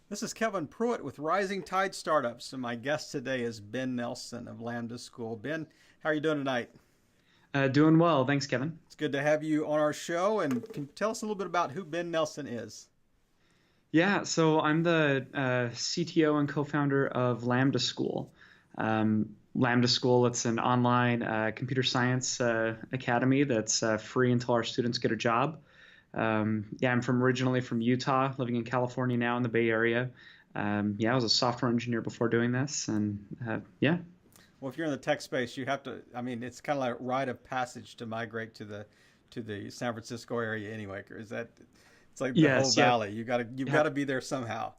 This is Kevin Pruitt with Rising Tide Startups, and my guest today is Ben Nelson of Lambda School. Ben, how are you doing tonight? Doing well. Thanks, Kevin. It's good to have you on our show, and can you tell us a little bit about who Ben Nelson is? Yeah, so I'm the CTO and co-founder of Lambda School. Lambda School, it's an online computer science academy that's free until our students get a job. Yeah, I'm from originally from Utah, living in California now in the Bay Area. Yeah, I was a software engineer before doing this, and yeah. Well, if you're in the tech space, you have to. I mean, it's kind of like a rite of passage to migrate to the San Francisco area anyway. Is that it's like the whole Yes, yep. valley. You've You got have, to be there somehow.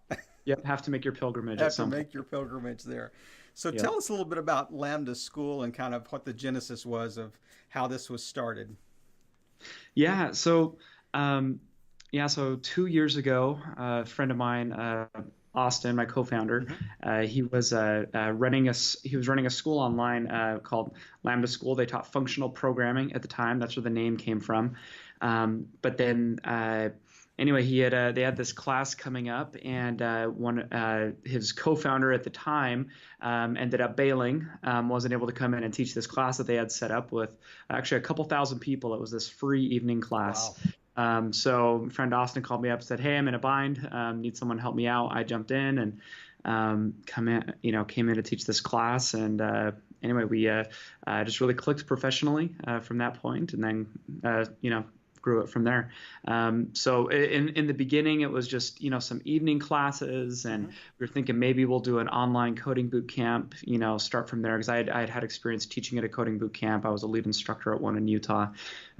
yep, have to make your pilgrimage at Have to some point. make your pilgrimage there. So Yep. tell us a little bit about Lambda School and kind of what the genesis was of how this was started. Yeah, so um, so 2 years ago, a friend of mine, Austin, my co-founder, Hmm. he was running a school online called Lambda School. They taught functional programming at the time. That's where the name came from. But then anyway, they had this class coming up, and one his co-founder at the time ended up bailing, wasn't able to come in and teach this class that they had set up with actually a couple thousand people. It was this free evening class. Wow. So friend Austin called me up, said, "Hey, I'm in a bind. Need someone to help me out." I jumped in and came in to teach this class. And anyway, we just really clicked professionally from that point, and then grew it from there. So in the beginning, it was just some evening classes, and Hmm. we were thinking maybe we'll do an online coding boot camp. Start from there because I had experience teaching at a coding boot camp. I was a lead instructor at one in Utah,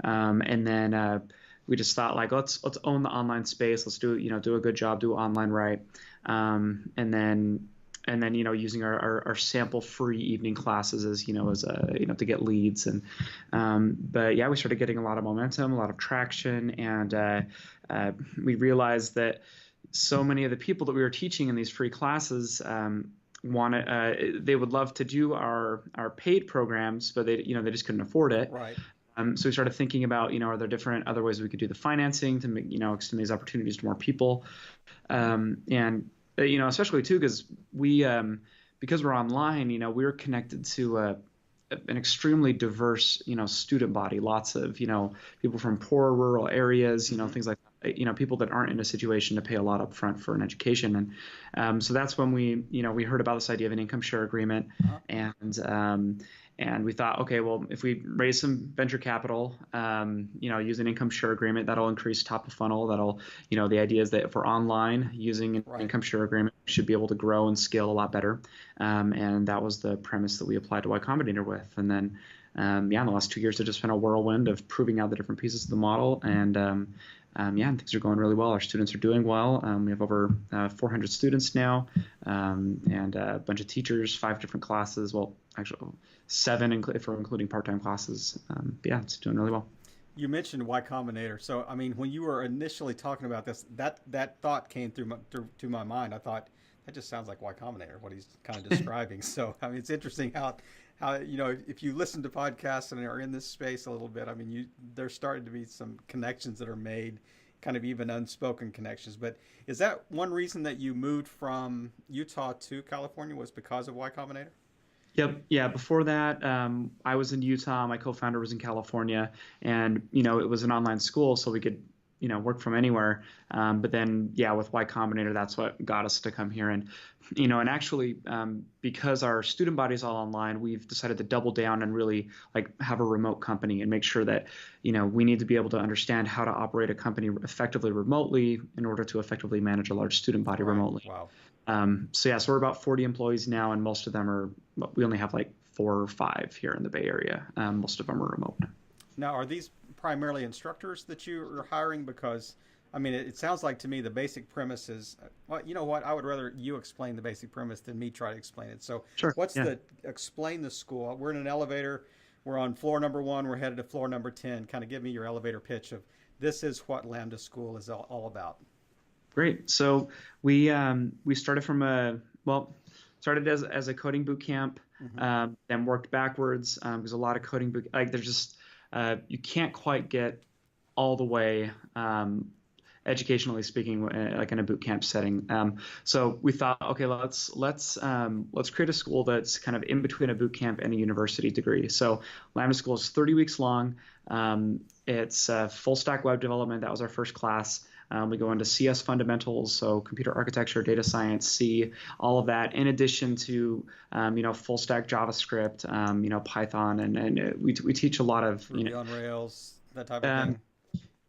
and then. We just thought like let's own the online space. Let's do a good job, do online right, and then using our sample free evening classes as to get leads. But yeah, we started getting a lot of momentum, a lot of traction, and we realized that so many of the people that we were teaching in these free classes they would love to do our paid programs, but they just couldn't afford it. Right. So we started thinking about, are there different other ways we could do the financing to make, extend these opportunities to more people, and especially too because we're online, we're connected to an extremely diverse, student body, lots of, people from poor rural areas, Hmm. things like that, people that aren't in a situation to pay a lot up front for an education. And so that's when we heard about this idea of an income share agreement. Uh-huh. And we thought, okay, well, if we raise some venture capital, use an income share agreement, that'll increase top of funnel. The idea is that if we're online using an Right. income share agreement, we should be able to grow and scale a lot better. And that was the premise that we applied to Y Combinator with. And then, in the last 2 years, it's just been a whirlwind of proving out the different pieces of the model. And things are going really well. Our students are doing well. We have over 400 students now, and a bunch of teachers, 5 different classes. Well, actually, seven if we're including part-time classes. But yeah, it's doing really well. You mentioned Y Combinator. So, I mean, when you were initially talking about this, that thought came through my mind. I thought that just sounds like Y Combinator, what he's kind of describing. So, I mean, it's interesting how if you listen to podcasts and are in this space a little bit, I mean, there's starting to be some connections that are made, kind of even unspoken connections. But is that one reason that you moved from Utah to California was because of Y Combinator? Yep. Yeah. Before that, I was in Utah. My co-founder was in California, and it was an online school, so we could work from anywhere. But then, yeah, with Y Combinator, that's what got us to come here. And actually, because our student body is all online, we've decided to double down and really like have a remote company and make sure that we need to be able to understand how to operate a company effectively remotely in order to effectively manage a large student body Right. remotely. Wow. So we're about 40 employees now, and most of them we only have like 4 or 5 here in the Bay Area. Most of them are remote. Now, are these primarily instructors that you are hiring? Because, I mean, it sounds like to me the basic premise is, well, you know what? I would rather you explain the basic premise than me try to explain it. So, Sure. Yeah. explain the school? We're in an elevator. We're on floor number one. We're headed to floor number 10. Kind of give me your elevator pitch of this is what Lambda School is all about. Great. So we started started as a coding boot camp, Hmm. then worked backwards. There's a lot of coding there's just you can't quite get all the way educationally speaking, like in a boot camp setting. So we thought, okay, let's create a school that's kind of in between a boot camp and a university degree. So Lambda School is 30 weeks long. It's full stack web development. That was our first class. We go into CS fundamentals, so computer architecture, data science, C, all of that, in addition to full stack JavaScript, Python, and we teach a lot of Ruby on Rails, that type of um, thing.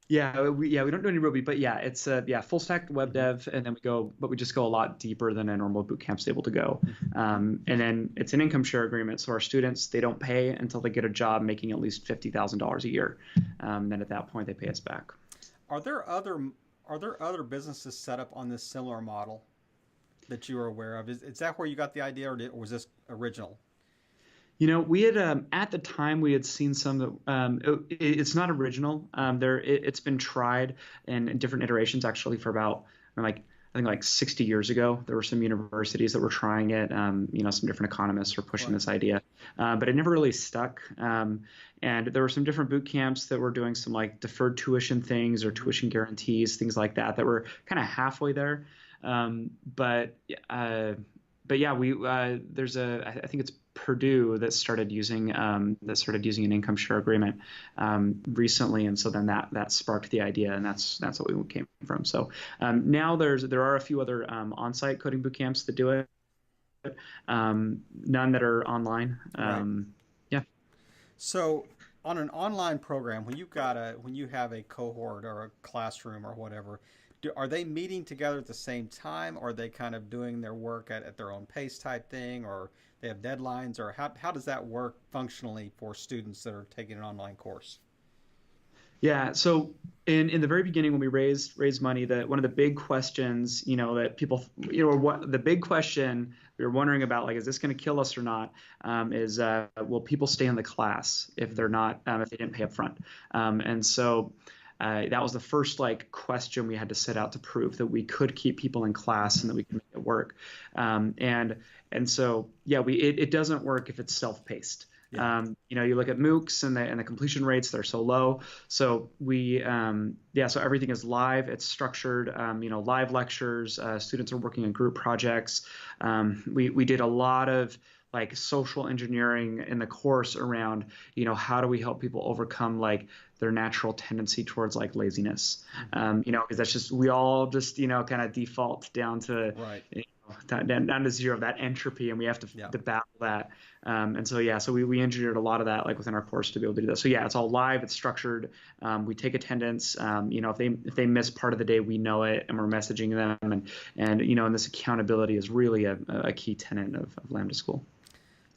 we don't do any Ruby, but yeah, it's full stack web Mm-hmm. dev, and then we just go a lot deeper than a normal boot camp's able to go. Mm-hmm. And then it's an income share agreement, so our students, they don't pay until they get a job making at least $50,000 a year. Then at that point they pay us back. Are there other businesses set up on this similar model that you are aware of? Is that where you got the idea, or was this original? We had at the time we had seen some that it's not original. It's been tried in different iterations actually for about I think like 60 years ago. There were some universities that were trying it. Some different economists were pushing this idea, but it never really stuck. And there were some different boot camps that were doing some like deferred tuition things or tuition guarantees, things like that were kind of halfway there. But yeah, I think it's Purdue that started using an income share agreement recently, and so then that sparked the idea, and that's what we came from. So now there are a few other on-site coding boot camps that do it, none that are online. Right. Yeah. So on an online program, when you have a cohort or a classroom or whatever, are they meeting together at the same time, or are they kind of doing their work at their own pace type thing, or they have deadlines, or how does that work functionally for students that are taking an online course? Yeah. So in the very beginning, when we raised money, that one of the big questions, that people, what the big question we were wondering about, like, is this going to kill us or not? Is will people stay in the class if they're not if they didn't pay up front? And so that was the first question we had to set out to prove that we could keep people in class and that we could make it work. And so it doesn't work if it's self-paced. Yeah. You look at MOOCs and the completion rates, they're so low. So so everything is live. It's structured, live lectures. Students are working on group projects. We did a lot of social engineering in the course around, how do we help people overcome their natural tendency towards laziness, because that's just, we all just, kind of default down to, Right. Down to zero, that entropy, and we have to battle that. So we engineered a lot of that within our course to be able to do that. So it's all live, it's structured. We take attendance. If they miss part of the day, we know it, and we're messaging them. And this accountability is really a key tenet of Lambda School.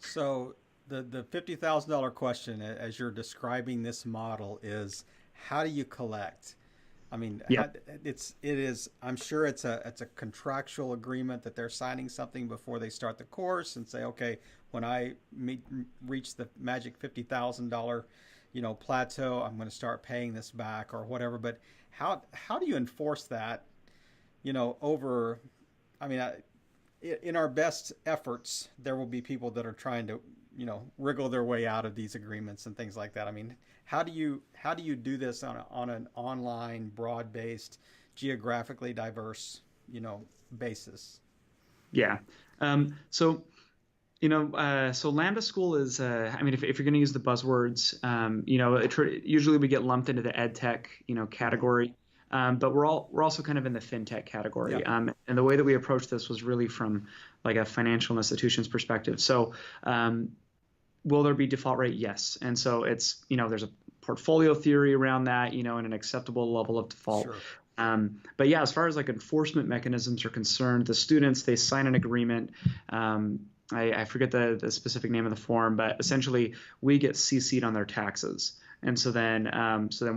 So the $50,000 question, as you're describing this model, is how do you collect? I mean, it is. I'm sure it's a contractual agreement that they're signing something before they start the course and say, okay, when I reach the magic $50,000, plateau, I'm going to start paying this back or whatever. But how do you enforce that? Over. I mean, in our best efforts, there will be people that are trying to, wriggle their way out of these agreements and things like that. I mean, how do you do this on an online, broad-based, geographically diverse, basis? Yeah. So Lambda School is, if you're going to use the buzzwords, usually we get lumped into the ed tech, category. But we're also kind of in the fintech category. Yeah. And the way that we approached this was really from a financial institution's perspective. So will there be default rate? Yes. And so it's, there's a portfolio theory around that, and an acceptable level of default. Sure. But yeah, as far as enforcement mechanisms are concerned, the students, they sign an agreement. I forget the specific name of the form, but essentially we get CC'd on their taxes. And so then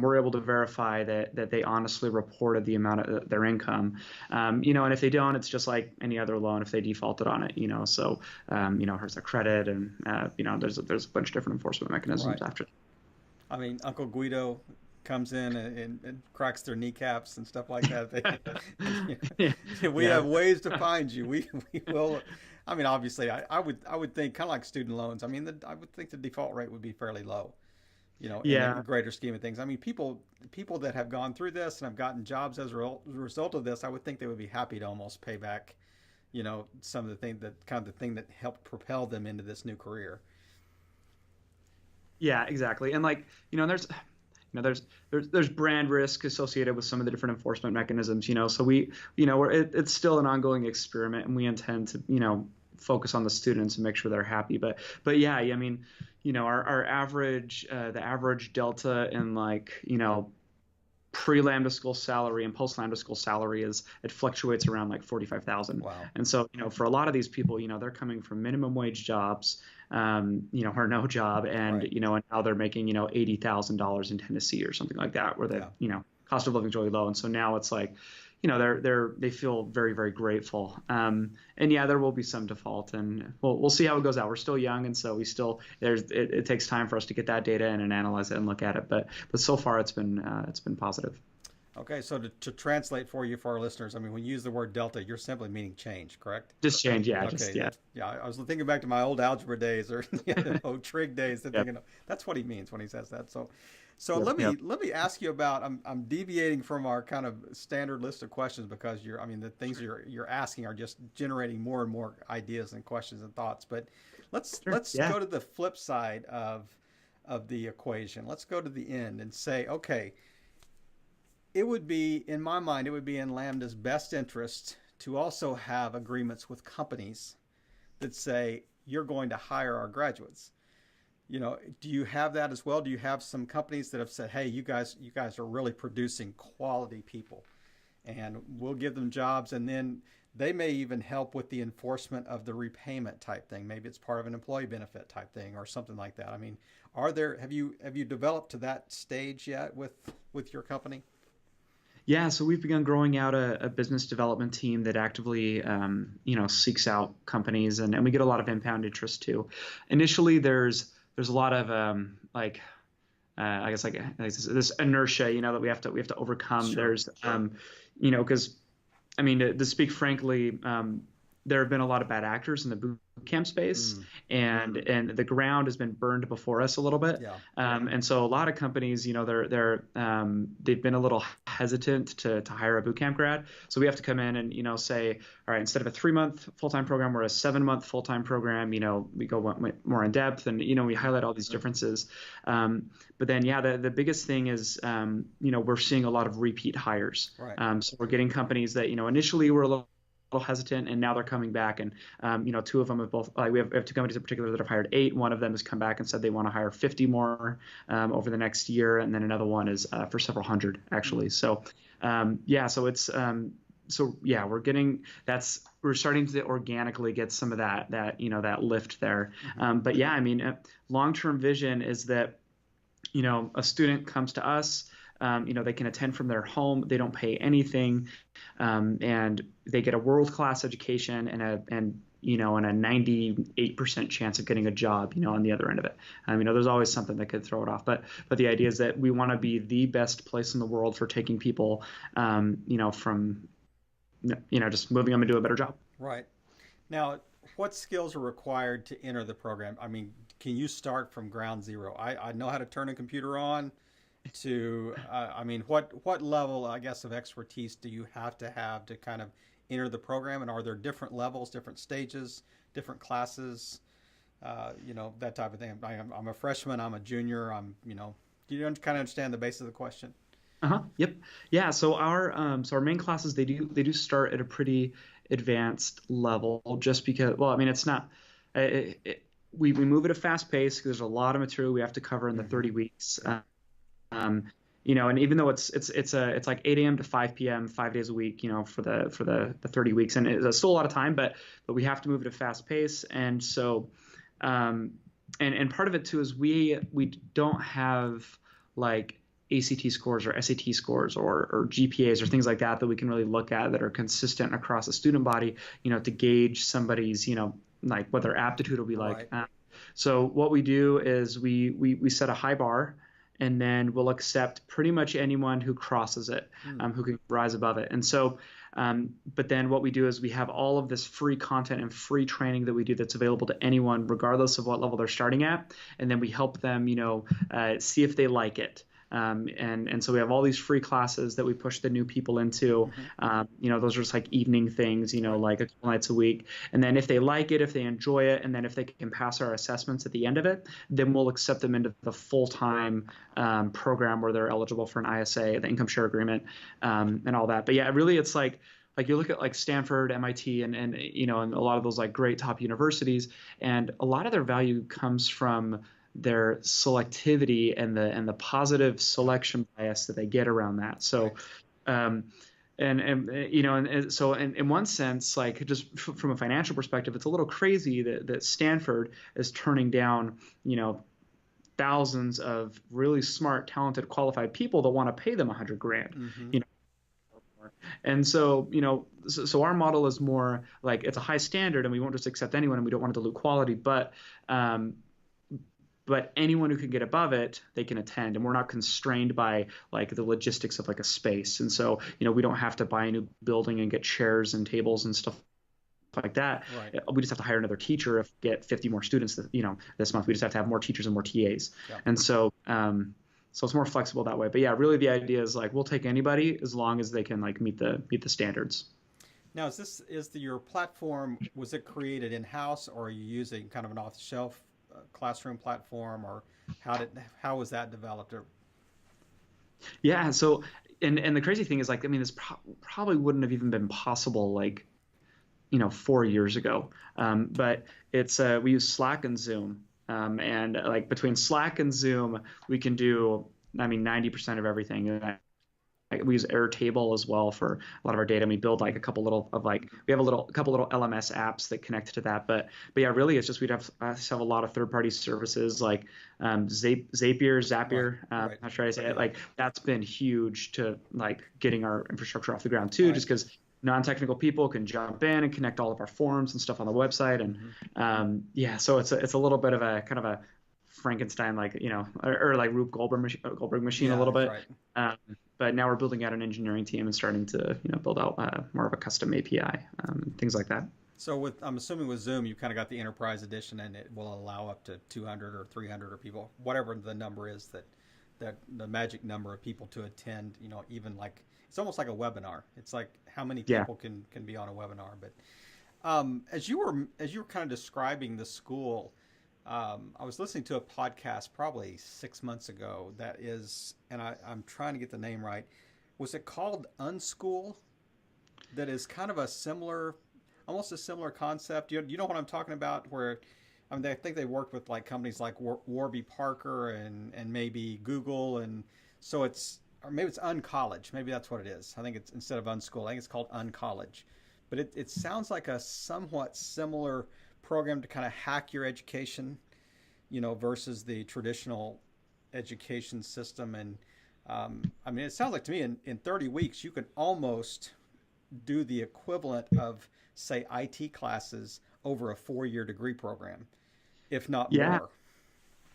we're able to verify that they honestly reported the amount of their income, and if they don't, it's just like any other loan if they defaulted on it, So, here's their credit, and there's a bunch of different enforcement mechanisms after. I mean, Uncle Guido comes in and cracks their kneecaps and stuff like that. We have ways to find you. We will. I mean, obviously, I would think kind of like student loans. I mean, I would think the default rate would be fairly low. in the Yeah. greater scheme of things. I mean, people that have gone through this and have gotten jobs as a result of this, I would think they would be happy to almost pay back, some of the thing that kind of the thing that helped propel them into this new career. Yeah, exactly. And like, there's there's brand risk associated with some of the different enforcement mechanisms, so it's still an ongoing experiment, and we intend to, focus on the students and make sure they're happy. But yeah, I mean, our average, the average delta in like, pre-Lambda school salary and post-Lambda school salary it fluctuates around like 45,000. Wow. And so, for a lot of these people, they're coming from minimum wage jobs, or no job, and, Right. and now they're making, $80,000 in Tennessee or something like that, where the, Yeah. cost of living is really low. And so now it's like, they feel very, very grateful. And yeah, there will be some default, and we'll see how it goes out. We're still young, and so it takes time for us to get that data in and analyze it and look at it. But so far it's been positive. Okay, so to translate for you, for our listeners, I mean, when you use the word delta, you're simply meaning change, correct? Just change, yeah, Okay, yeah. yeah. I was thinking back to my old algebra days or trig days, and Yep. thinking that's what he means when he says that. So Yep. Yep. let me ask you about. I'm deviating from our kind of standard list of questions because the things you're asking are just generating more and more ideas and questions and thoughts. But let's Sure. Yeah. go to the flip side of the equation. Let's go to the end and say, okay, it would be, in my mind, it would be in Lambda's best interest to also have agreements with companies that say you're going to hire our graduates. Do you have that as well? Do you have some companies that have said, hey, you guys are really producing quality people, and we'll give them jobs, and then they may even help with the enforcement of the repayment type thing. Maybe it's part of an employee benefit type thing or something like that. I mean, have you developed to that stage yet with your company? Yeah, so we've begun growing out a business development team that actively, seeks out companies, and we get a lot of inbound interest too. Initially, there's a lot of I guess like this inertia, that we have to overcome. Sure. There's, because I mean, to speak frankly, there have been a lot of bad actors in the boot camp space, Mm, and the ground has been burned before us a little bit. yeah. And so a lot of companies, they've been a little hesitant to hire a boot camp grad. So we have to come in and, say, all right, instead of a 3-month full-time program, we're a 7-month full-time program. We go more in depth, and, we highlight all these differences. But then, yeah, the biggest thing is, we're seeing a lot of repeat hires. Right. So we're getting companies that, initially were a little hesitant, and now they're coming back, and 2 of them have both, we have 2 companies in particular that have hired 8. One of them has come back and said they want to hire 50 more over the next year, and then another one is for several hundred actually. So yeah, so it's we're starting to organically get some of that lift there. But yeah, I mean, long-term vision is that a student comes to us, they can attend from their home, they don't pay anything, and they get a world-class education and a 98% chance of getting a job, on the other end of it. There's always something that could throw it off, but the idea is that we want to be the best place in the world for taking people, from, just moving them into a better job. Right. Now, what skills are required to enter the program? I mean, can you start from ground zero? I know how to turn a computer on. What level, I guess, of expertise do you have to kind of enter the program? And are there different levels, different stages, different classes, that type of thing? I'm a freshman, I'm a junior, do you kind of understand the base of the question? Yep. Yeah. So our main classes, they do start at a pretty advanced level, just because, well, I mean, it's not, we move at a fast pace because there's a lot of material we have to cover in the 30 weeks. And even though it's like 8 a.m. to 5 p.m. 5 days a week, for the 30 weeks, and it's still a lot of time, but we have to move at a fast pace. And so, and part of it too is we don't have like ACT scores or SAT scores or GPAs or things like that we can really look at that are consistent across the student body, to gauge somebody's, like what their aptitude will be like. Right. So what we do is we set a high bar, and then we'll accept pretty much anyone who crosses it, who can rise above it. And so But then what we do is we have all of this free content and free training that we do that's available to anyone, regardless of what level they're starting at. And then we help them, see if they like it. And so we have all these free classes that we push the new people into. Those are just like evening things, like a couple nights a week. And then if they like it, if they enjoy it, and then if they can pass our assessments at the end of it, then we'll accept them into the full-time program where they're eligible for an ISA, the income share agreement, and all that. But yeah, really, it's like you look at like Stanford, MIT, and a lot of those like great top universities, and a lot of their value comes from their selectivity and the positive selection bias that they get around that. So, so in one sense, like just from a financial perspective, it's a little crazy that Stanford is turning down, thousands of really smart, talented, qualified people that want to pay them $100,000. And so, so our model is more like it's a high standard, and we won't just accept anyone, and we don't want to dilute quality, but anyone who can get above it, they can attend, and we're not constrained by like the logistics of like a space. And so, we don't have to buy a new building and get chairs and tables and stuff like that. Right. We just have to hire another teacher if we get 50 more students, this month. We just have to have more teachers and more TAs. Yeah. And so, so it's more flexible that way. But yeah, really the idea is like we'll take anybody as long as they can like meet the standards. Now, your platform, was it created in-house, or are you using kind of an off-the-shelf classroom platform, or how was that developed? Yeah. So, and the crazy thing is like, I mean, this probably wouldn't have even been possible like, 4 years ago. But it's, we use Slack and Zoom. And like between Slack and Zoom, we can do, 90% of everything. We use Airtable as well for a lot of our data. And we build like a couple little LMS apps that connect to that. But yeah, really, it's just we'd have a lot of third-party services like Zapier. Right. Not sure how to say it. Like that's been huge to like getting our infrastructure off the ground too, just because non-technical people can jump in and connect all of our forms and stuff on the website. And so it's a little bit of a kind of a Frankenstein, like, or like Rube Goldberg machine a little bit. Right. But now we're building out an engineering team and starting to, build out more of a custom API, things like that. So I'm assuming with Zoom, you kind of got the enterprise edition, and it will allow up to 200 or 300 or people, whatever the number is that the magic number of people to attend, even like, it's almost like a webinar. It's like how many people can be on a webinar. But as you were kind of describing the school, I was listening to a podcast probably 6 months ago that is, and I'm trying to get the name right. Was it called Unschool? That is kind of almost a similar concept. You know what I'm talking about? Where, I think they worked with like companies like Warby Parker and maybe Google, and so or maybe it's Uncollege. Maybe that's what it is. I think it's, instead of Unschool, I think it's called Uncollege. But it sounds like a somewhat similar program to kind of hack your education, versus the traditional education system. And it sounds like to me in 30 weeks, you can almost do the equivalent of, say, IT classes over a 4-year degree program, if not more.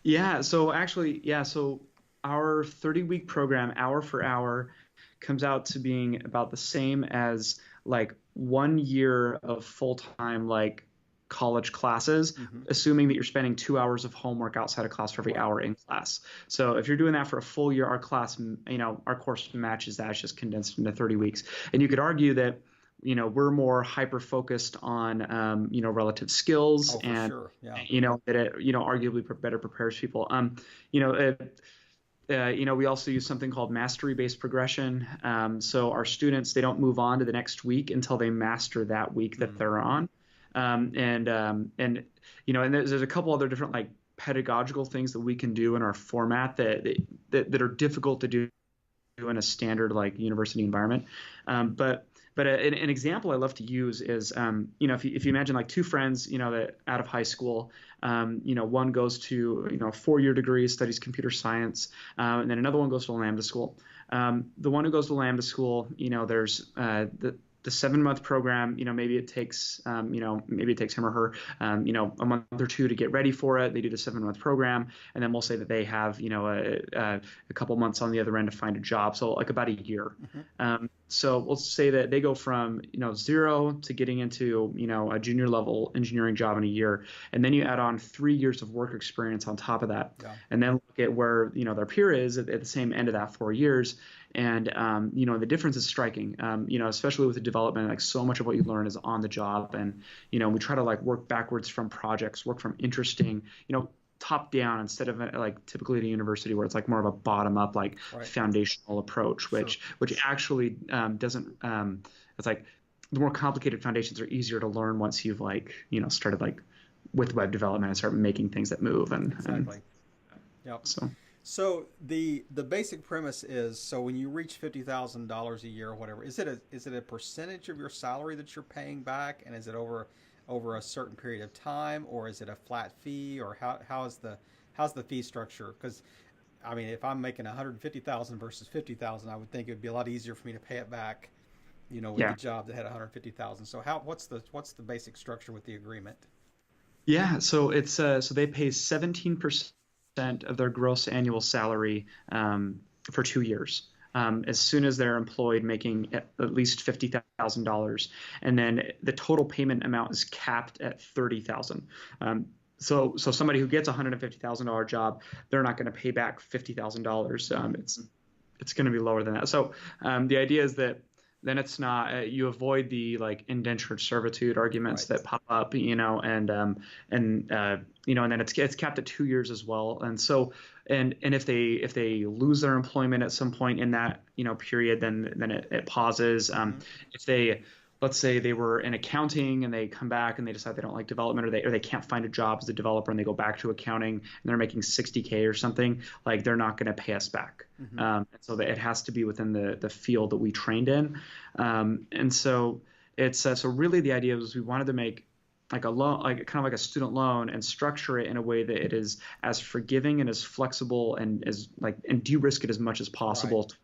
Yeah. So actually, so our 30-week program, hour for hour, comes out to being about the same as like 1 year of full-time like college classes, assuming that you're spending 2 hours of homework outside of class for every hour in class. So if you're doing that for a full year, our course matches that. It's just condensed into 30 weeks. And you could argue that, we're more hyper focused on, relative skills, and, sure. Yeah. That it, arguably better prepares people. We also use something called mastery-based progression. So our students, they don't move on to the next week until they master that week that they're on. And there's a couple other different like pedagogical things that we can do in our format that are difficult to do in a standard like university environment. But an example I love to use is, if you imagine like two friends, that out of high school, one goes to, a 4-year degree, studies computer science, and then another one goes to a Lambda school. The one who goes to Lambda school, there's the 7-month program, maybe it takes him or her, a month or two to get ready for it. They do the 7-month program, and then we'll say that they have, a couple months on the other end to find a job. So like about a year. So let's say that they go from, 0 to getting into, a junior level engineering job in a year. And then you add on 3 years of work experience on top of that. Yeah. And then look at where, their peer is at the same end of that 4 years. And, the difference is striking, especially with the development, like so much of what you learn is on the job. And, we try to like work backwards from projects, work from interesting, top down instead of like typically at a university where it's like more of a bottom up like Right. foundational approach, Sure. which actually doesn't it's like the more complicated foundations are easier to learn once you've like started like with web development and start making things that move Exactly. Yep. so So the basic premise is, so when you reach $50,000 a year or whatever, is it a percentage of your salary that you're paying back, and is it over a certain period of time, or is it a flat fee, or how's the fee structure? Because I mean, if I'm making 150,000 versus 50,000, I would think it would be a lot easier for me to pay it back, with the yeah job that had 150,000. So what's the basic structure with the agreement? yeah so it's so they pay 17% of their gross annual salary for 2 years. As soon as they're employed, making at least $50,000, and then the total payment amount is capped at 30,000. So somebody who gets a $150,000 job, they're not going to pay back $50,000. It's going to be lower than that. So the idea is that then it's not you avoid the like indentured servitude arguments Right. that pop up, and then it's capped at 2 years as well. And so and if they lose their employment at some point in that period, then it pauses. Mm-hmm. If they let's say they were in accounting and they come back and they decide they don't like development, or they can't find a job as a developer and they go back to accounting and they're making 60K or something, like they're not going to pay us back. Mm-hmm. So that it has to be within the field that we trained in. And so it's so really the idea was we wanted to make like a loan, like kind of like a student loan, and structure it in a way that it is as forgiving and as flexible and as like and de-risk it as much as possible. Right.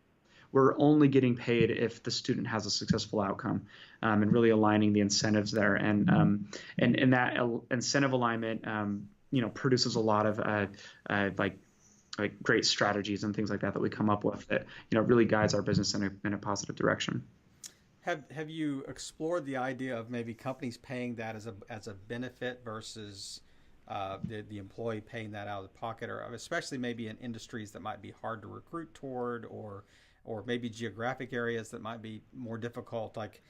We're only getting paid if the student has a successful outcome, and really aligning the incentives there. And that incentive alignment, produces a lot of like great strategies and things like that we come up with that really guides our business in a positive direction. Have you explored the idea of maybe companies paying that as a benefit versus the employee paying that out of the pocket, or especially maybe in industries that might be hard to recruit toward, or maybe geographic areas that might be more difficult, like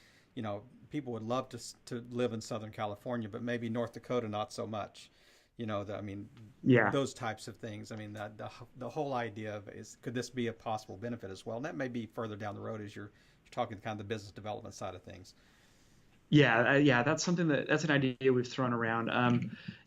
people would love to live in Southern California, but maybe North Dakota not so much. I mean, Yeah. those types of things. I mean, the whole idea of is, could this be a possible benefit as well? And that may be further down the road as you're talking kind of the business development side of things. Yeah, that's an idea we've thrown around. I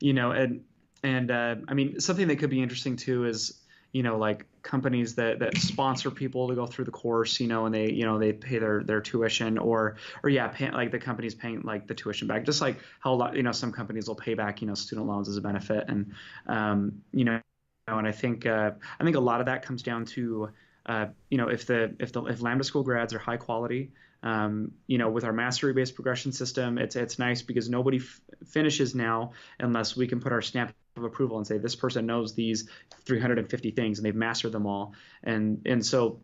mean, something that could be interesting too is, like companies that sponsor people to go through the course, and they pay their tuition, like the company's paying like the tuition back, just like how a lot, some companies will pay back, student loans as a benefit. And, and I think a lot of that comes down to, if Lambda school grads are high quality, with our mastery-based progression system, it's nice because nobody finishes now unless we can put our stamp of approval and say this person knows these 350 things and they've mastered them all. And so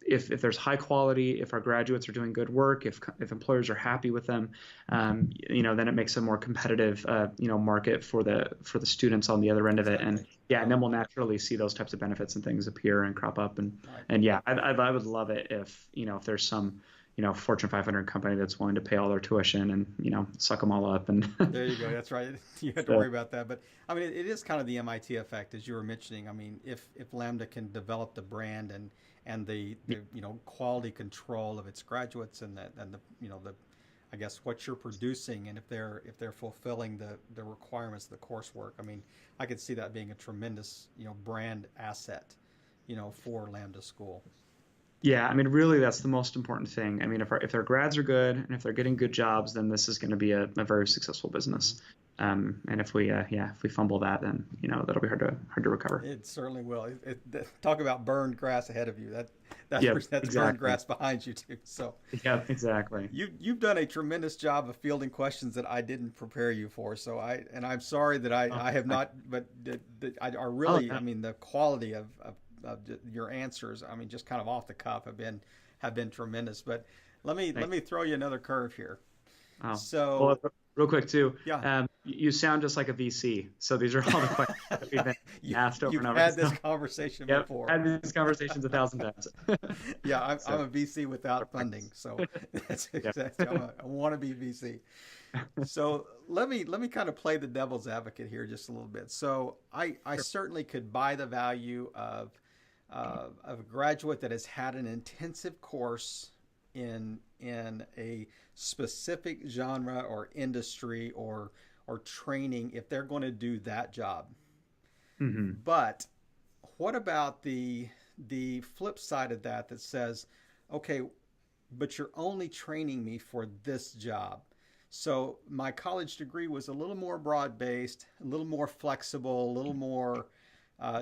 if there's high quality, if our graduates are doing good work, if employers are happy with them, then it makes a more competitive market for the students on the other end of it. Exactly. And then we'll naturally see those types of benefits and things appear and crop up. Right. And yeah, I would love it if there's some Fortune 500 company that's willing to pay all their tuition and suck them all up. And There you go. That's right. You have to worry about that. But I mean, it is kind of the MIT effect, as you were mentioning. I mean, if Lambda can develop the brand and the quality control of its graduates, and the I guess what you're producing, and if they're fulfilling the requirements of the coursework, I mean, I could see that being a tremendous brand asset for Lambda School. Yeah, I mean, really, that's the most important thing. I mean, if their grads are good and if they're getting good jobs, then this is going to be a very successful business. And if we fumble that, then that'll be hard to recover. It certainly will. Talk about burned grass ahead of you. That's Yeah, that's exactly. burned grass behind you too. So Yeah, exactly. you've done a tremendous job of fielding questions that I didn't prepare you for. So I'm sorry that I have not, but I are Oh, really, no. I mean, the quality of your answers, I mean, just kind of off the cuff, have been have been tremendous. But let me throw you another curve here. Oh, well, So real quick too. yeah, You sound just like a VC. So these are all the questions that we've been asked over you've and over. had this So, conversation yep, before. had these conversations 1,000 times. Yeah, I'm So, a VC without funding, perfect. so that's Yeah. exactly. I want to be VC. So let me kind of play the devil's advocate here just a little bit. So I certainly could buy the value of a graduate that has had an intensive course in a specific genre or industry or training if they're going to do that job. Hmm. But what about the flip side of that that says, okay, but you're only training me for this job. So my college degree was a little more broad based, a little more flexible, a little more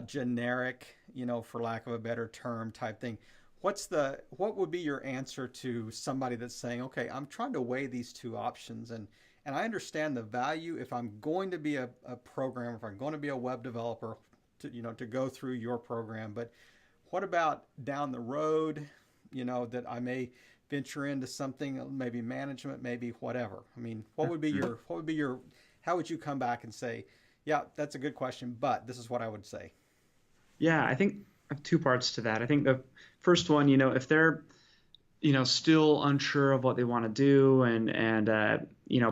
generic, for lack of a better term, type thing. What would be your answer to somebody that's saying, okay, I'm trying to weigh these two options, and I understand the value if I'm going to be a programmer, if I'm going to be a web developer, to go through your program, but what about down the road, that I may venture into something, maybe management, maybe whatever. I mean, how would you come back and say, yeah, that's a good question, but this is what I would say. Yeah, I think I have two parts to that. I think the first one, if they're still unsure of what they want to do, and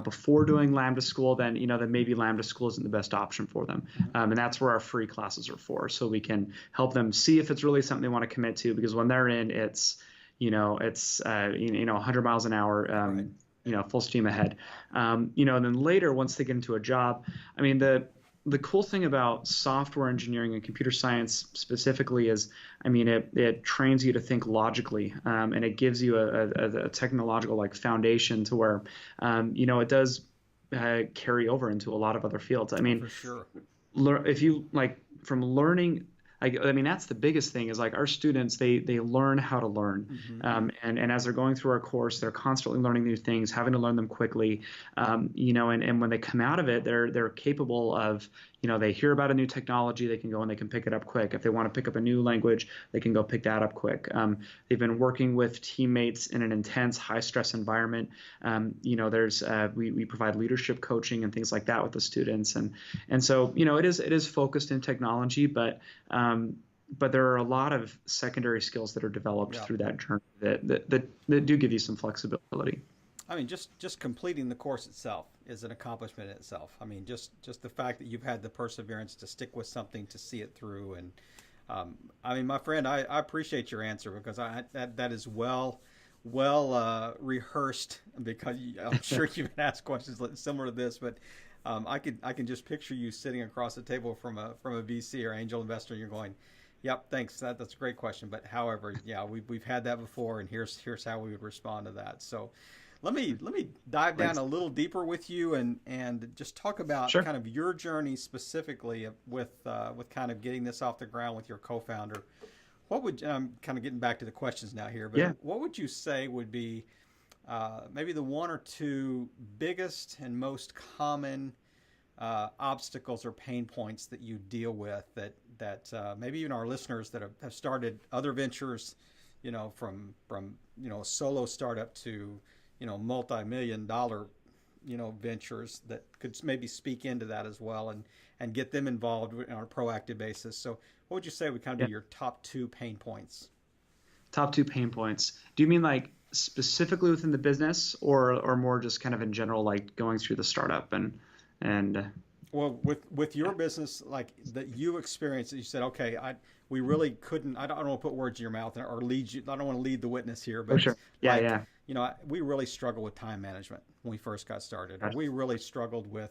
before doing Lambda school, then maybe Lambda school isn't the best option for them. Mm-hmm. And that's where our free classes are for, so we can help them see if it's really something they want to commit to. Because when they're in, it's 100 miles an hour. Right. Full steam ahead. And then later, once they get into a job, I mean, the cool thing about software engineering and computer science specifically is, I mean, it trains you to think logically, and it gives you a technological like foundation to where, it does carry over into a lot of other fields. I Oh, mean, for sure. if you like from learning. I mean, that's the biggest thing is like our students, they learn how to learn. Mm-hmm. And as they're going through our course, they're constantly learning new things, having to learn them quickly. And when they come out of it, they're capable of, they hear about a new technology, they can go and they can pick it up quick. If they want to pick up a new language, they can go pick that up quick. They've been working with teammates in an intense, high stress environment. We provide leadership coaching and things like that with the students. And so, it is focused in technology, but there are a lot of secondary skills that are developed Yeah. through that journey that do give you some flexibility. I mean, just completing the course itself is an accomplishment in itself. I mean, just the fact that you've had the perseverance to stick with something to see it through, and I mean, my friend, I appreciate your answer because that is well rehearsed, because I'm sure you've been asked questions similar to this, but I can just picture you sitting across the table from a VC or angel investor, and you're going, "Yep, thanks. That's a great question, but however, yeah, we've had that before, and here's how we would respond to that." So let me dive down Thanks. a little deeper with you and just talk about Sure. kind of your journey specifically with kind of getting this off the ground with your co-founder. What would I'm kind of getting back to the questions now here, but Yeah. what would you say would be maybe the one or two biggest and most common obstacles or pain points that you deal with that maybe even our listeners that have started other ventures, from a solo startup to multi-million dollar ventures, that could maybe speak into that as well, and get them involved on a proactive basis. So what would you say would kind of Yeah. be your top two pain points? Top two pain points. Do you mean like specifically within the business, or more just kind of in general, like going through the startup and Well, with your business, like that you experienced, that you said, okay, we really couldn't. I don't want to put words in your mouth or lead you. I don't want to lead the witness here, oh but sure, yeah, like, yeah, we really struggled with time management when we first got started, or gotcha. we really struggled with,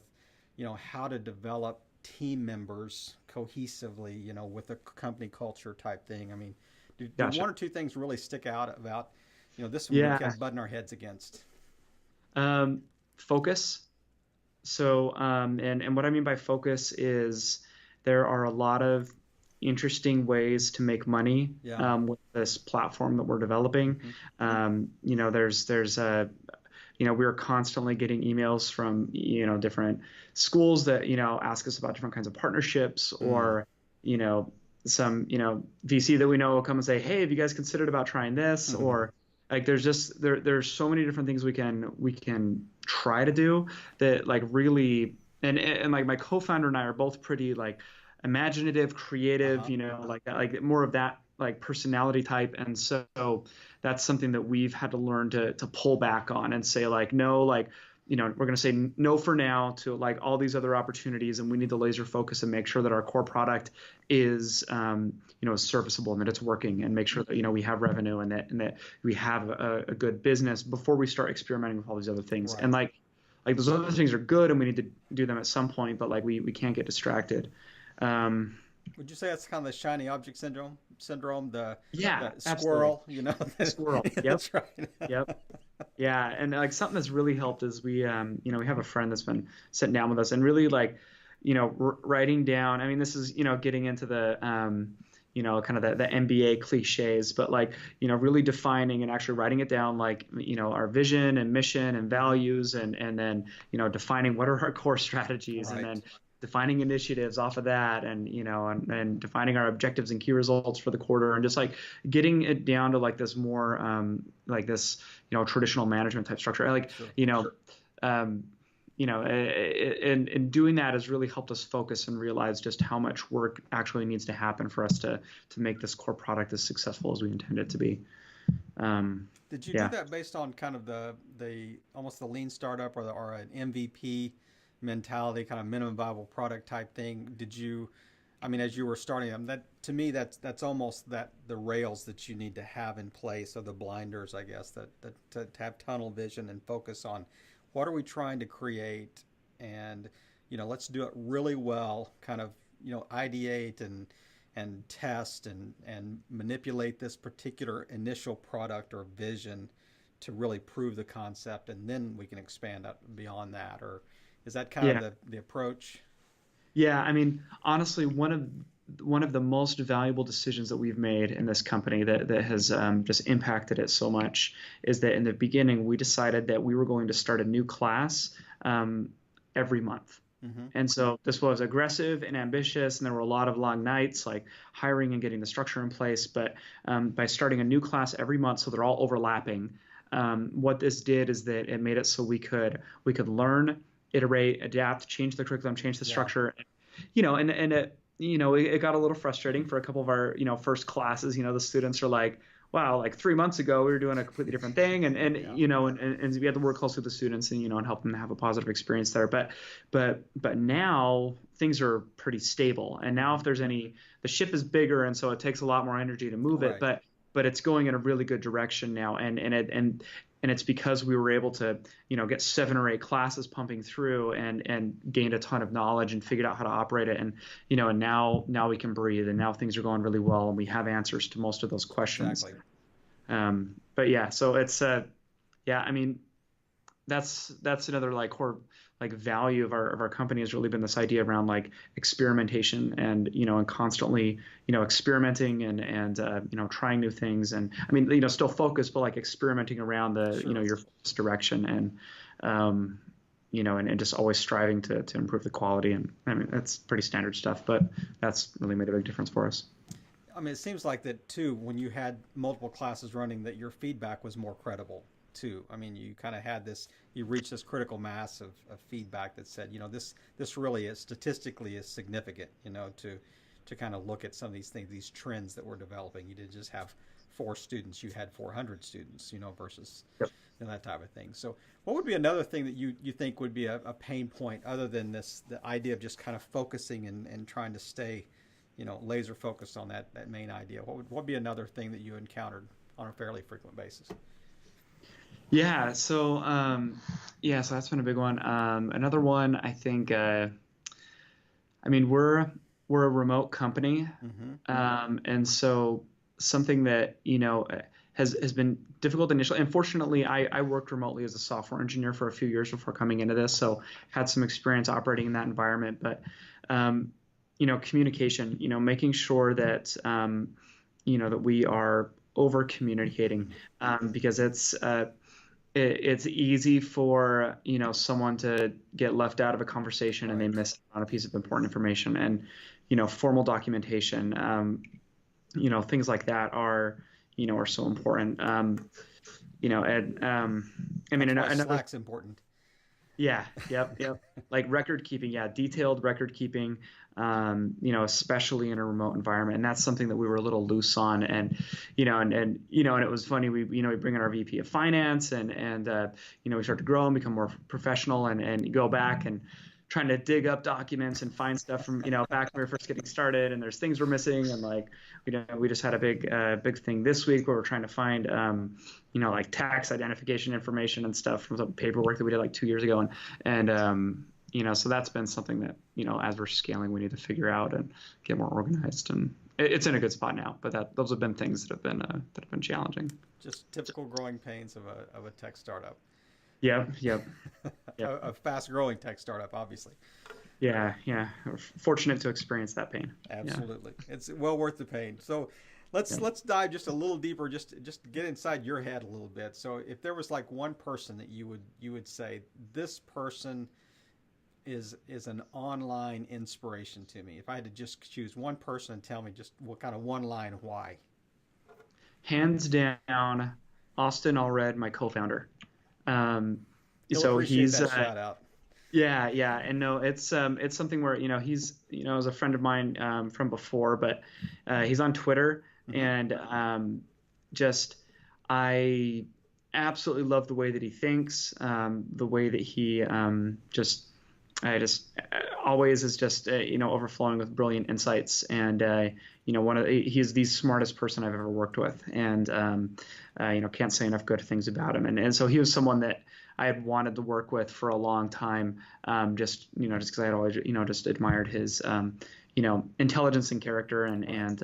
how to develop team members cohesively, with a company culture type thing. I mean, do Gotcha. one or two things really stick out about, this one we Yeah. kept butting our heads against? Focus. So, and what I mean by focus is there are a lot of interesting ways to make money Yeah. with this platform that we're developing. We are constantly getting emails from different schools that ask us about different kinds of partnerships, Mm. or some VC that we know will come and say, hey, have you guys considered about trying this? Mm-hmm. Or Like there's so many different things we can try to do that like really and like my co-founder and I are both pretty like imaginative, creative, Uh-huh. like more of that like personality type. And so that's something that we've had to learn to pull back on and say like no, like we're going to say no for now to like all these other opportunities, and we need to laser focus and make sure that our core product is is serviceable and that it's working, and make sure that we have revenue and that we have a good business before we start experimenting with all these other things. And Right. like those other things are good and we need to do them at some point, but like we can't get distracted. um Would you say that's kind of the shiny object syndrome, yeah, the absolutely. squirrel, you know? Squirrel. Yep. That's right. Yep. Yeah, and like something that's really helped is we have a friend that's been sitting down with us and really like, writing down. I mean, this is, getting into the, kind of the MBA cliches, but like, really defining and actually writing it down, like, our vision and mission and Hmm. values, and then, defining what are our core strategies, and Right. then defining initiatives off of that, and, and defining our objectives and key results for the quarter, and just like getting it down to like this more, like this, traditional management type structure. Like, Sure. um, and doing that has really helped us focus and realize just how much work actually needs to happen for us to make this core product as successful as we intend it to be. Um, Did you do yeah. that based on kind of the almost the lean startup or an MVP mentality, kind of minimum viable product type thing? Did you, I mean, as you were starting them, that to me that's almost that the rails that you need to have in place, or the blinders, I guess, that to have tunnel vision and focus on what are we trying to create, and let's do it really well, kind of ideate and test and manipulate this particular initial product or vision to really prove the concept, and then we can expand out beyond that. Or is that kind of Yeah. the approach? Yeah. I mean, honestly, one of the most valuable decisions that we've made in this company that has just impacted it so much is that in the beginning we decided that we were going to start a new class um, every month. Mm-hmm. And so this was aggressive and ambitious, and there were a lot of long nights, like hiring and getting the structure in place. But by starting a new class every month, so they're all overlapping, what this did is that it made it so we could learn, iterate, adapt, change the curriculum, change the Yeah. structure. And it got a little frustrating for a couple of our first classes. The students are like, wow, like 3 months ago we were doing a completely different thing, and Yeah. and we had to work closely with the students and help them have a positive experience there. But now things are pretty stable, and now if Mm-hmm. there's any, the ship is bigger, and so it takes a lot more energy to move it, Right. but it's going in a really good direction now, and it's because we were able to get 7 or 8 classes pumping through, and gained a ton of knowledge and figured out how to operate it, and now we can breathe, and now things are going really well, and we have answers to most of those questions. Exactly. But yeah, so it's yeah, I mean, that's another like core like value of our company has really been this idea around like experimentation, and constantly experimenting, and trying new things, and I mean still focused, but like experimenting around the Sure. your focus direction, and and just always striving to improve the quality. And I mean that's pretty standard stuff, but that's really made a big difference for us. I mean, it seems like that too. When you had multiple classes running, that your feedback was more credible too. I mean, you kind of had this. You reached this critical mass of feedback that said, this really is statistically is significant. To kind of look at some of these things, these trends that we're developing. You didn't just have 4 students; you had 400 students. Versus that type of thing. So, what would be another thing that you think would be a pain point, other than the idea of just kind of focusing and trying to stay laser focused on that main idea? What would be another thing that you encountered on a fairly frequent basis? Yeah, so that's been a big one. Another one, I think. I mean, we're a remote company, Mm-hmm. and so something that has been difficult initially. And fortunately, I worked remotely as a software engineer for a few years before coming into this, so had some experience operating in that environment. But communication, making sure that that we are over communicating, because it's easy for someone to get left out of a conversation and they Right. miss out on a piece of important information. And formal documentation, things like that are so important. and I mean, That's why another. Slack's important. Yeah, yep. Like record keeping, yeah, detailed record keeping, especially in a remote environment. And that's something that we were a little loose on. And it was funny. We bring in our VP of finance and we start to grow and become more professional and go back and trying to dig up documents and find stuff from, back when we were first getting started, and there's things we're missing. And like, we just had a big thing this week where we're trying to find, like tax identification information and stuff from some paperwork that we did like 2 years ago. So that's been something that, as we're scaling, we need to figure out and get more organized. And it's in a good spot now, but those have been things that have been challenging. Just typical growing pains of a tech startup. Yep. A fast-growing tech startup, obviously. Yeah. We're fortunate to experience that pain. Absolutely. Yeah. It's well worth the pain. So let's dive just a little deeper, just get inside your head a little bit. So if there was like one person that you would say, this person is an online inspiration to me. If I had to just choose one person and tell me just what kind of one line why. Hands down, Austin Allred, my co-founder. So he's that shout out. Yeah, and no, it's something where he's is a friend of mine from before, but he's on Twitter, and I absolutely love the way that he thinks, the way that he always is just overflowing with brilliant insights, and he's the smartest person I've ever worked with, and can't say enough good things about him, and so he was someone that I had wanted to work with for a long time, just because I had always just admired his intelligence and character, and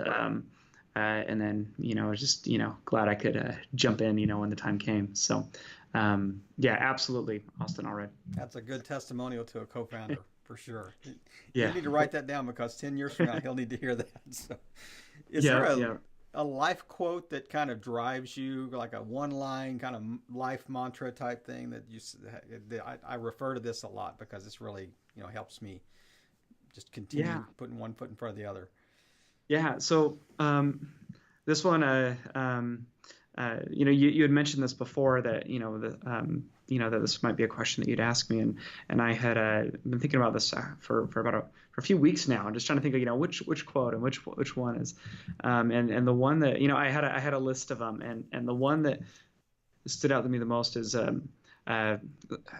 then was just glad I could jump in when the time came. So absolutely, Austin Allred. That's a good testimonial to a co-founder for sure. Yeah, you need to write that down, because 10 years from now he'll need to hear that. So, is there a life quote that kind of drives you, like a one-line kind of life mantra type thing I refer to this a lot because this really helps me just continue putting one foot in front of the other. Yeah. So this one, you had mentioned this before, that that this might be a question that you'd ask me, and I had been thinking about this for a few weeks now, and just trying to think of which quote and which one is, and the one that I had a list of them, and the one that stood out to me the most is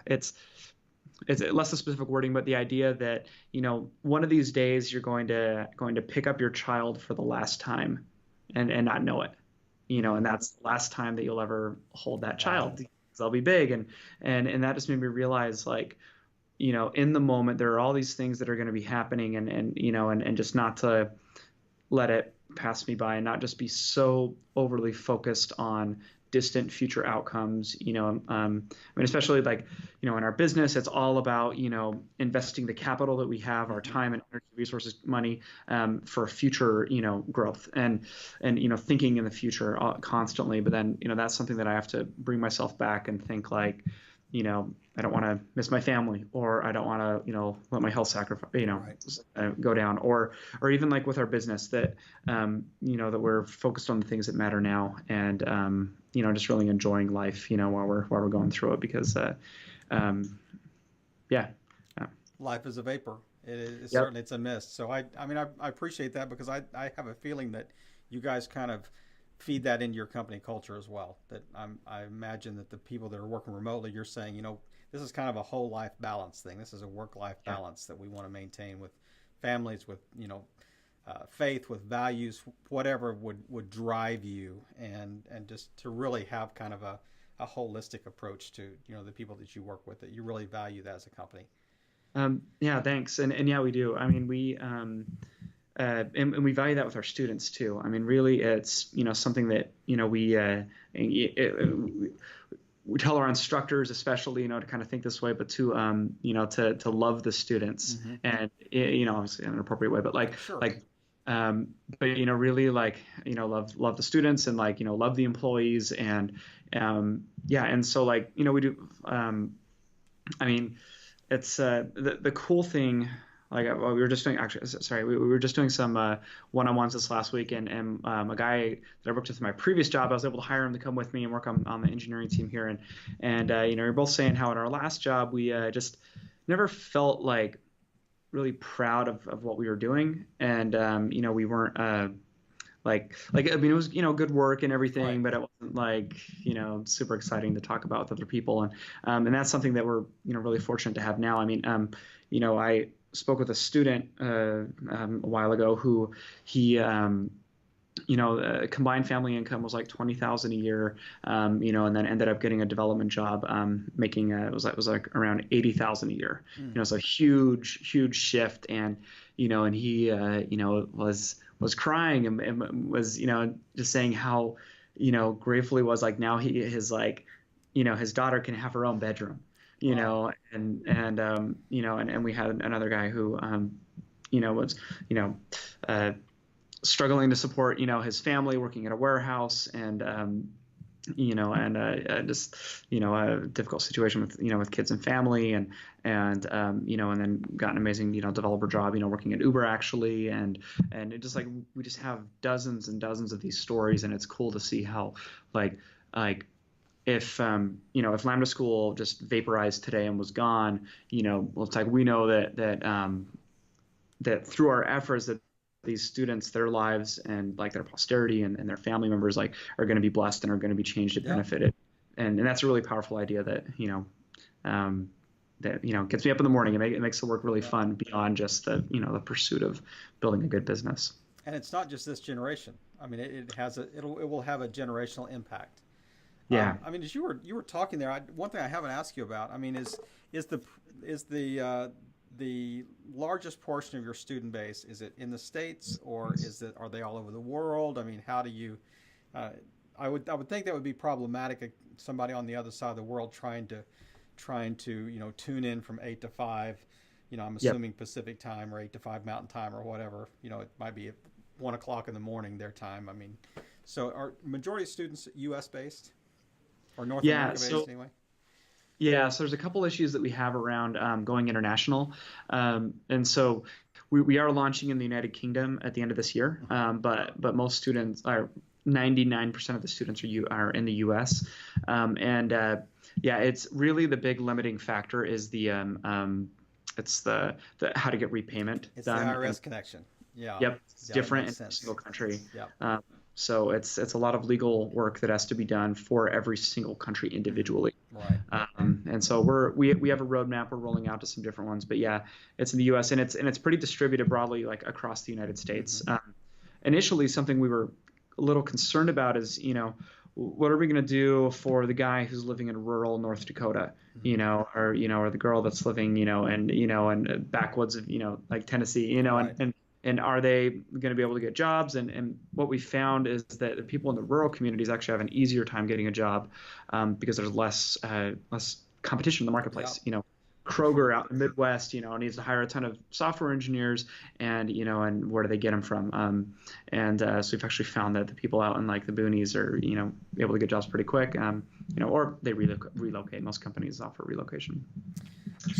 it's less the specific wording, but the idea that one of these days you're going to pick up your child for the last time and not know it, and that's the last time that you'll ever hold that child, because they'll be big, and that just made me realize, like, in the moment there are all these things that are going to be happening, and just not to let it pass me by, and not just be so overly focused on distant future outcomes. Especially like, in our business, it's all about, investing the capital that we have, our time and energy, resources, money, for future, growth, and thinking in the future constantly. But then, that's something that I have to bring myself back and think, like, I don't want to miss my family, or I don't want to, let my health sacrifice, go down, or even like with our business, that, that we're focused on the things that matter now, and, just really enjoying life, while we're going through it, because, life is a vapor. Certainly, it's a mist. So I appreciate that, because I have a feeling that you guys kind of feed that into your company culture as well. That I imagine that the people that are working remotely, you're saying, this is kind of a whole life balance thing. This is a work-life balance that we want to maintain with families, with faith, with values, whatever would drive you, and just to really have kind of a holistic approach to the people that you work with, that you really value that as a company. Thanks. And yeah, we do. I mean, we and we value that with our students too. I mean, really, it's something that we tell our instructors, especially, to kind of think this way, but to to love the students, and obviously in an appropriate way, but really, like, love the students, and like, love the employees, and and so, like, we do. I mean, it's the cool thing well, we were just doing actually, sorry, we were just doing some one-on-ones this last week, and a guy that I worked with in my previous job, I was able to hire him to come with me and work on the engineering team here, and we're both saying how in our last job we just never felt like really proud of what we were doing, and we weren't like I mean it was good work and Right. everything, but it wasn't like super exciting to talk about with other people, and that's something that we're really fortunate to have now. I mean, I spoke with a student a while ago who he combined family income was like 20,000 a year, and then ended up getting a development job, making it was like around 80,000 a year. Mm. So a huge shift, and he was crying and was just saying how grateful he was, like now his daughter can have her own bedroom, Wow. and we had another guy who was uh, struggling to support his family, working at a warehouse, and just a difficult situation with kids and family, and then got an amazing developer job working at Uber actually, and it just like we just have dozens and dozens of these stories, and it's cool to see how like if Lambda School just vaporized today and was gone, well, it's like we know that through our efforts that these students, their lives and like their posterity and their family members like are going to be blessed and are going to be changed and Yeah. benefited. And that's a really powerful idea that, gets me up in the morning. It makes the work really Yeah. fun beyond just the pursuit of building a good business. And it's not just this generation. I mean, it will have a generational impact. Yeah. I mean, as you were talking there, one thing I haven't asked you about. I mean, is the is the largest portion of your student base, is it in the States, or are they all over the world? I mean, how do you? Uh, I would think that would be problematic. Somebody on the other side of the world trying to tune in from 8 to 5. I'm Yep. assuming Pacific time, or 8 to 5 Mountain time, or whatever. It might be at 1 o'clock in the morning their time. I mean, so are majority of students U.S. based, or North Yeah. America based So anyway? Yeah, so there's a couple issues that we have around going international. And so we are launching in the United Kingdom at the end of this year, Mm-hmm. but most students are 99% of the students are in the US. And yeah, it's really the big limiting factor is it's the how to get repayment It's the done. And IRS connection. Yeah, yep, it's yeah, it different makes in every sense. single country. Yeah. Um, so it's a lot of legal work that has to be done for every single country Mm-hmm. individually. Right. And so we have a roadmap. We're rolling out to some different ones, but yeah, it's in the U.S. and it's pretty distributed broadly, like across the United Mm-hmm. States. Initially, something we were a little concerned about is, what are we going to do for the guy who's living in rural North Dakota, Mm-hmm. or the girl that's living, in backwoods of, like Tennessee, Right. and are they going to be able to get jobs? And what we found is that the people in the rural communities actually have an easier time getting a job, because there's less competition in the Yeah. marketplace. Kroger out in the Midwest, needs to hire a ton of software engineers, and where do they get them from? So we've actually found that the people out in like the boonies are, able to get jobs pretty quick, or they relocate. Most companies offer relocation.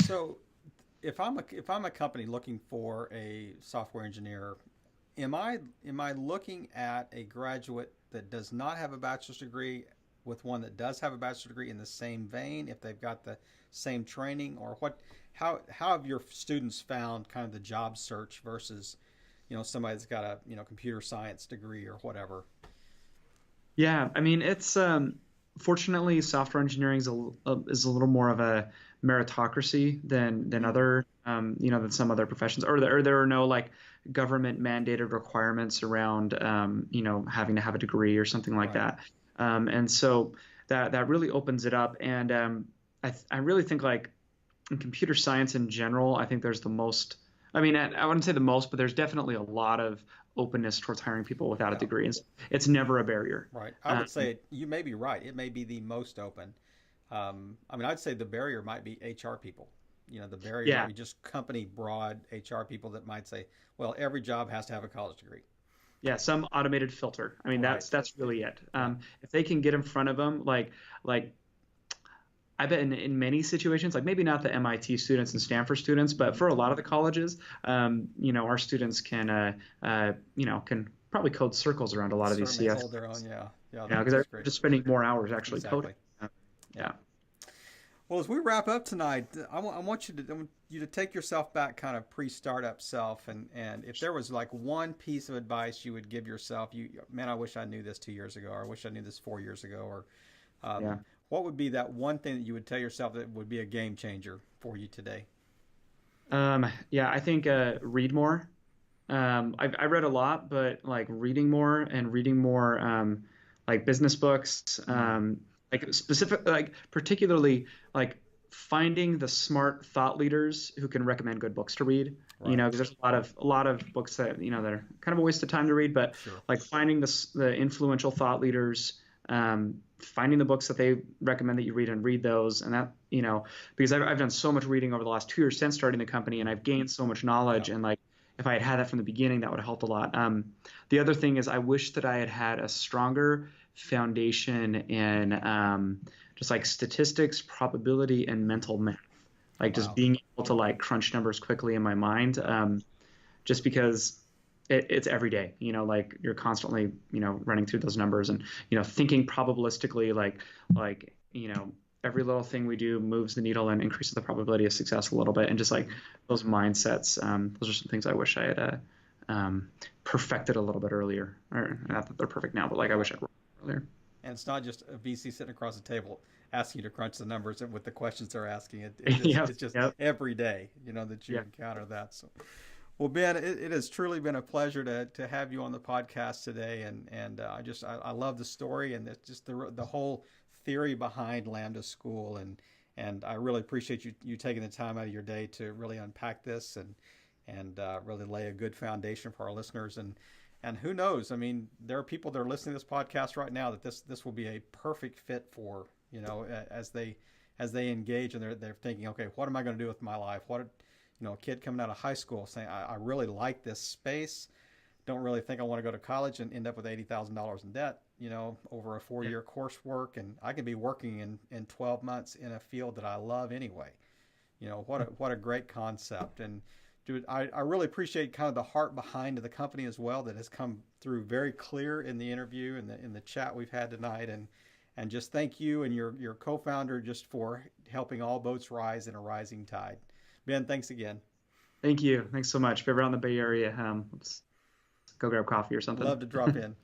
So if I'm a company looking for a software engineer, am I looking at a graduate that does not have a bachelor's degree with one that does have a bachelor's degree in the same vein, if they've got the same training, or what? How have your students found kind of the job search versus somebody that's got a computer science degree or whatever? Yeah, I mean, it's fortunately software engineering is a little more of a meritocracy than Mm, other than some other professions, or there are no like government mandated requirements around having to have a degree or something like right. that, and so that really opens it up, and I really think like in computer science in general, I think there's the most. I mean, I wouldn't say the most, but there's definitely a lot of openness towards hiring people without a Yeah. degree. It's never a barrier. Right. I Um, would say you may be right. It may be the most open. I mean, I'd say the barrier might be HR people. The barrier might yeah, be just company broad HR people that might say, well, every job has to have a college degree. yeah, some automated filter. I mean, Right. that's really it. Yeah. If they can get in front of them, like I bet in many situations, like maybe not the MIT students and Stanford students, but for a lot of the colleges, our students can probably code circles around a lot of these Certainly CS, hold their own. Yeah, yeah, because they're that's great. just spending more hours actually coding. Exactly. Uh, Yeah. yeah. Well, as we wrap up tonight, I want you to take yourself back, kind of pre-startup self, and if there was like one piece of advice you would give yourself, man, I wish I knew this 2 years ago, or I wish I knew this 4 years ago, or Yeah. what would be that one thing that you would tell yourself that would be a game changer for you today? Yeah, I think read more. I read a lot, but like reading more, like business books, Mm, like specific, like particularly like finding the smart thought leaders who can recommend good books to read. right. Because there's a lot of books that that are kind of a waste of time to read, but Sure. like finding the influential thought leaders, finding the books that they recommend that you read and read those, and that because I've done so much reading over the last 2 years since starting the company, and I've gained so much Yeah. knowledge, and like if I had had that from the beginning, that would have helped a lot. The other thing is, I wish that I had had a stronger foundation in just like statistics, probability, and mental math. Like just Wow. being able to like crunch numbers quickly in my mind, just because it's every day. Like you're constantly running through those numbers and thinking probabilistically, like every little thing we do moves the needle and increases the probability of success a little bit. And just like Mhm. those mindsets, those are some things I wish I had perfected a little bit earlier. Or not that they're perfect now, but like I Right. wish I'd worked earlier. And it's not just a VC sitting across the table asking you to crunch the numbers with the questions they're asking. Yep. It's just Yep. every day, that you Yeah. encounter that. So, well, Ben, it has truly been a pleasure to have you on the podcast today, and I love the story, and it's just the whole theory behind Lambda School, and I really appreciate you taking the time out of your day to really unpack this and really lay a good foundation for our listeners. And who knows? I mean, there are people that are listening to this podcast right now that this will be a perfect fit for, as they engage, and they're thinking, okay, what am I going to do with my life? A kid coming out of high school saying, I really like this space. Don't really think I want to go to college and end up with $80,000 in debt, over a 4 year coursework. And I could be working in 12 months in a field that I love anyway. What a great concept. And dude, I really appreciate kind of the heart behind the company as well, that has come through very clear in the interview and in the chat we've had tonight. And just thank you and your co-founder just for helping all boats rise in a rising tide. Ben, thanks again. Thank you. Thanks so much. If you're ever on the Bay Area, let's go grab coffee or something. Love to drop in.